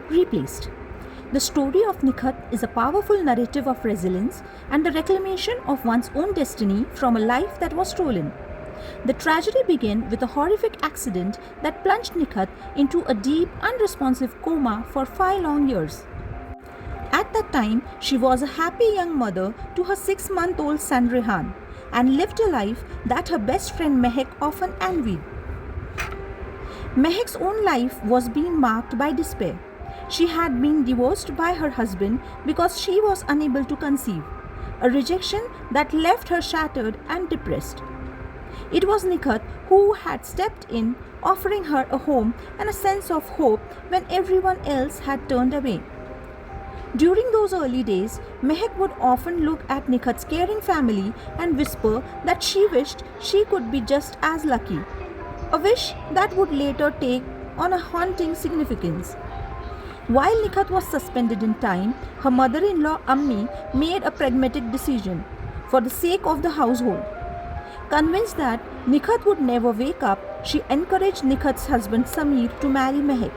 replaced. The story of Nikhat is a powerful narrative of resilience and the reclamation of one's own destiny from a life that was stolen. The tragedy began with a horrific accident that plunged Nikhat into a deep, unresponsive coma for 5 long years. At that time, she was a happy young mother to her 6-month-old son Rehan and lived a life that her best friend Mehek often envied. Mehek's own life was being marked by despair. She had been divorced by her husband because she was unable to conceive, a rejection that left her shattered and depressed. It was Nikhat who had stepped in, offering her a home and a sense of hope when everyone else had turned away. During those early days, Mehek would often look at Nikhat's caring family and whisper that she wished she could be just as lucky, a wish that would later take on a haunting significance. While Nikhat was suspended in time, her mother-in-law Ammi made a pragmatic decision for the sake of the household. Convinced that Nikhat would never wake up, she encouraged Nikhat's husband Samir to marry Mehek.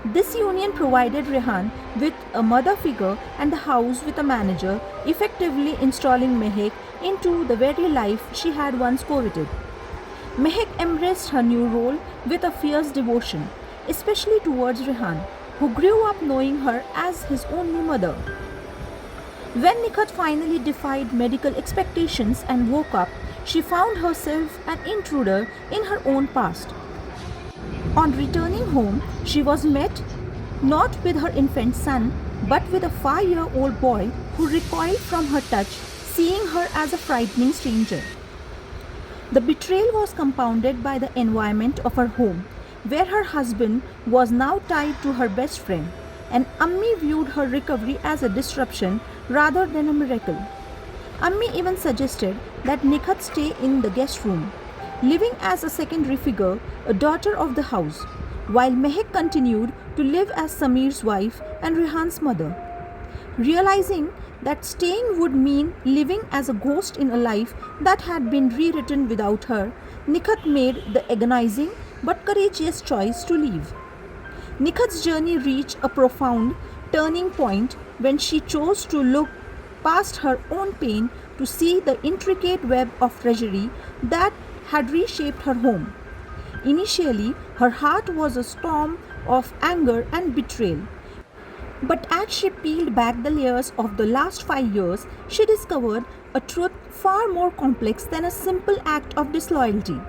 This union provided Rehan with a mother figure and the house with a manager, effectively installing Mehek into the very life she had once coveted. Mehek embraced her new role with a fierce devotion, especially towards Rehan, who grew up knowing her as his only mother. When Nikhat finally defied medical expectations and woke up, she found herself an intruder in her own past. On returning home, she was met not with her infant son, but with a 5-year-old boy who recoiled from her touch, seeing her as a frightening stranger. The betrayal was compounded by the environment of her home, where her husband was now tied to her best friend, and Ammi viewed her recovery as a disruption rather than a miracle. Ammi even suggested that Nikhat stay in the guest room, living as a secondary figure, a daughter of the house, while Mehek continued to live as Samir's wife and Rehan's mother. Realizing that staying would mean living as a ghost in a life that had been rewritten without her, Nikhat made the agonizing but courageous choice to leave. Nikhat's journey reached a profound turning point when she chose to look past her own pain to see the intricate web of treachery that had reshaped her home. Initially, her heart was a storm of anger and betrayal. But as she peeled back the layers of the last 5 years, she discovered a truth far more complex than a simple act of disloyalty.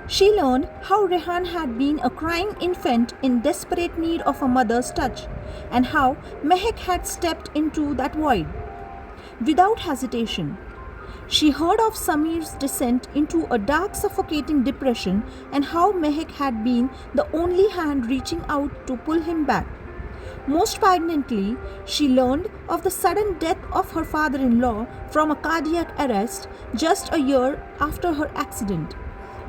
She learned how Rehan had been a crying infant in desperate need of a mother's touch, and how Mehek had stepped into that void. Without hesitation, she heard of Samir's descent into a dark, suffocating depression and how Mehek had been the only hand reaching out to pull him back. Most poignantly, she learned of the sudden death of her father-in-law from a cardiac arrest just a year after her accident.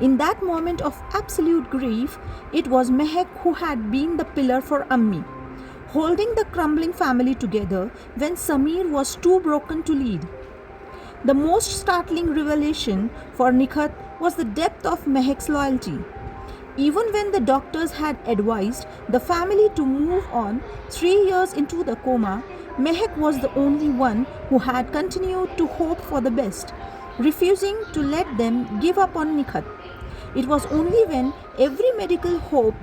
In that moment of absolute grief, it was Mehek who had been the pillar for Ammi, holding the crumbling family together when Samir was too broken to lead. The most startling revelation for Nikhat was the depth of Mehek's loyalty. Even when the doctors had advised the family to move on 3 years into the coma, Mehek was the only one who had continued to hope for the best, refusing to let them give up on Nikhat. It was only when every medical hope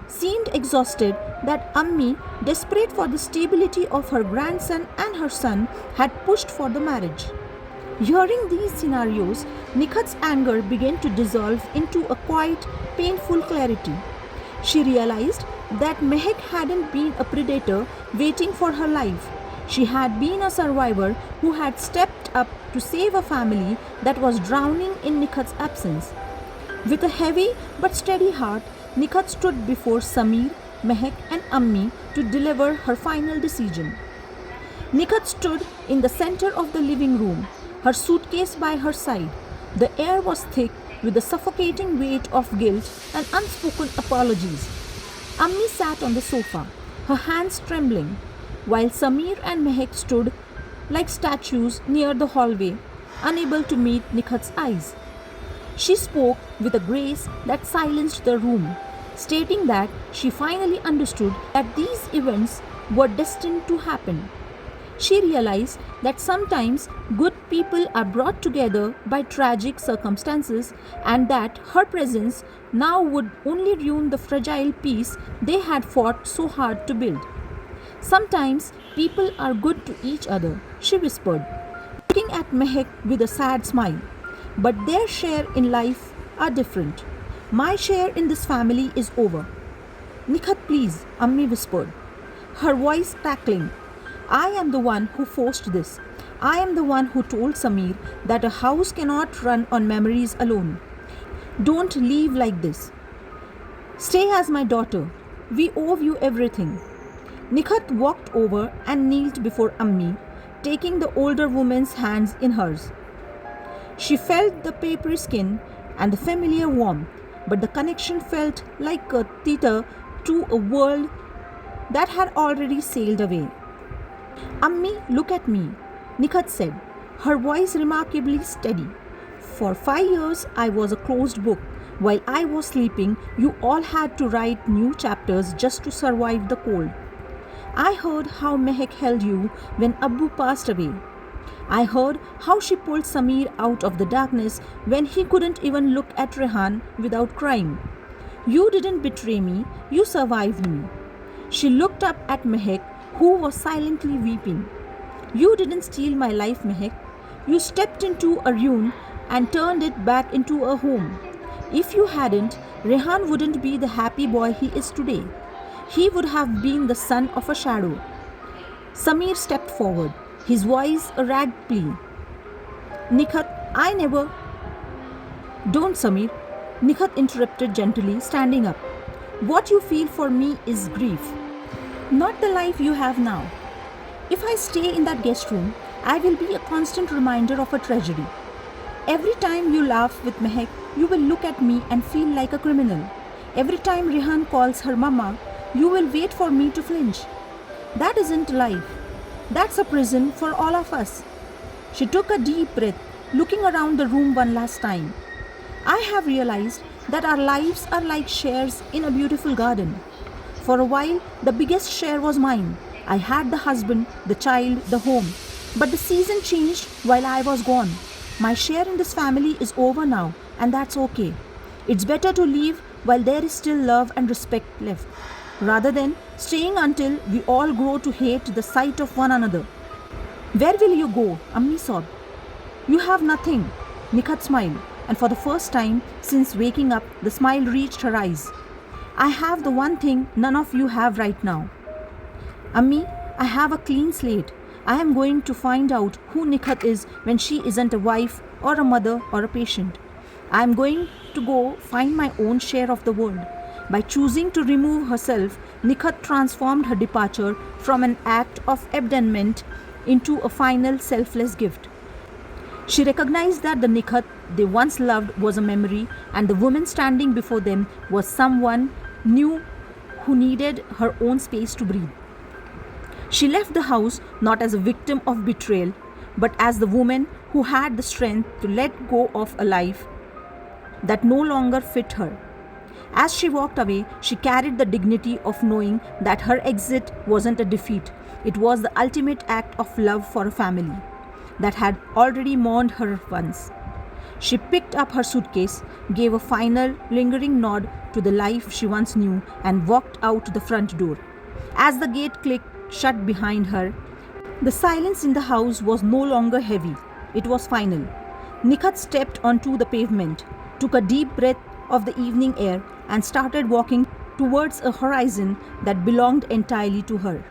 seemed exhausted that Ammi, desperate for the stability of her grandson and her son, had pushed for the marriage. Hearing these scenarios, Nikhat's anger began to dissolve into a quiet, painful clarity. She realized that Mehek hadn't been a predator waiting for her life. She had been a survivor who had stepped up to save a family that was drowning in Nikhat's absence. With a heavy but steady heart, Nikhat stood before Samir, Mehek and Ammi to deliver her final decision. Nikhat stood in the center of the living room, her suitcase by her side. The air was thick with the suffocating weight of guilt and unspoken apologies. Ammi sat on the sofa, her hands trembling, while Samir and Mehek stood like statues near the hallway, unable to meet Nikhat's eyes. She spoke with a grace that silenced the room, stating that she finally understood that these events were destined to happen. She realized that sometimes good people are brought together by tragic circumstances and that her presence now would only ruin the fragile peace they had fought so hard to build. Sometimes people are good to each other, she whispered, looking at Mehek with a sad smile. But their share in life are different. My share in this family is over. Nikhat, please, Ammi whispered, her voice crackling. I am the one who forced this. I am the one who told Samir that a house cannot run on memories alone. Don't leave like this. Stay as my daughter. We owe you everything. Nikhat walked over and knelt before Ammi, taking the older woman's hands in hers. She felt the papery skin and the familiar warmth, but the connection felt like a thither to a world that had already sailed away. Ammi, look at me, Nikhat said, her voice remarkably steady. For 5 years, I was a closed book. While I was sleeping, you all had to write new chapters just to survive the cold. I heard how Mehek held you when Abbu passed away. I heard how she pulled Samir out of the darkness when he couldn't even look at Rehan without crying. You didn't betray me, you survived me. She looked up at Mehek, who was silently weeping. You didn't steal my life, Mehek. You stepped into a ruin and turned it back into a home. If you hadn't, Rehan wouldn't be the happy boy he is today. He would have been the son of a shadow. Samir stepped forward, his voice a ragged plea. Nikhat, I never... Don't, Samir, Nikhat interrupted gently, standing up. What you feel for me is grief, not the life you have now. If I stay in that guest room, I will be a constant reminder of a tragedy. Every time you laugh with Mehek, you will look at me and feel like a criminal. Every time Rehan calls her mama, you will wait for me to flinch. That isn't life. That's a prison for all of us. She took a deep breath, looking around the room one last time. I have realized that our lives are like shares in a beautiful garden. For a while, the biggest share was mine. I had the husband, the child, the home. But the season changed while I was gone. My share in this family is over now, and that's okay. It's better to leave while there is still love and respect left, rather than staying until we all grow to hate the sight of one another. Where will you go? Ammi sobbed. You have nothing. Nikhat smiled, and for the first time since waking up, the smile reached her eyes. I have the one thing none of you have right now. Ammi, I have a clean slate. I am going to find out who Nikhat is when she isn't a wife or a mother or a patient. I am going to go find my own share of the world. By choosing to remove herself, Nikhat transformed her departure from an act of abandonment into a final selfless gift. She recognized that the Nikhat they once loved was a memory, and the woman standing before them was someone new who needed her own space to breathe. She left the house not as a victim of betrayal, but as the woman who had the strength to let go of a life that no longer fit her. As she walked away, she carried the dignity of knowing that her exit wasn't a defeat. It was the ultimate act of love for a family that had already mourned her once. She picked up her suitcase, gave a final, lingering nod to the life she once knew, and walked out the front door. As the gate clicked shut behind her, the silence in the house was no longer heavy. It was final. Nikhat stepped onto the pavement, took a deep breath of the evening air, and started walking towards a horizon that belonged entirely to her.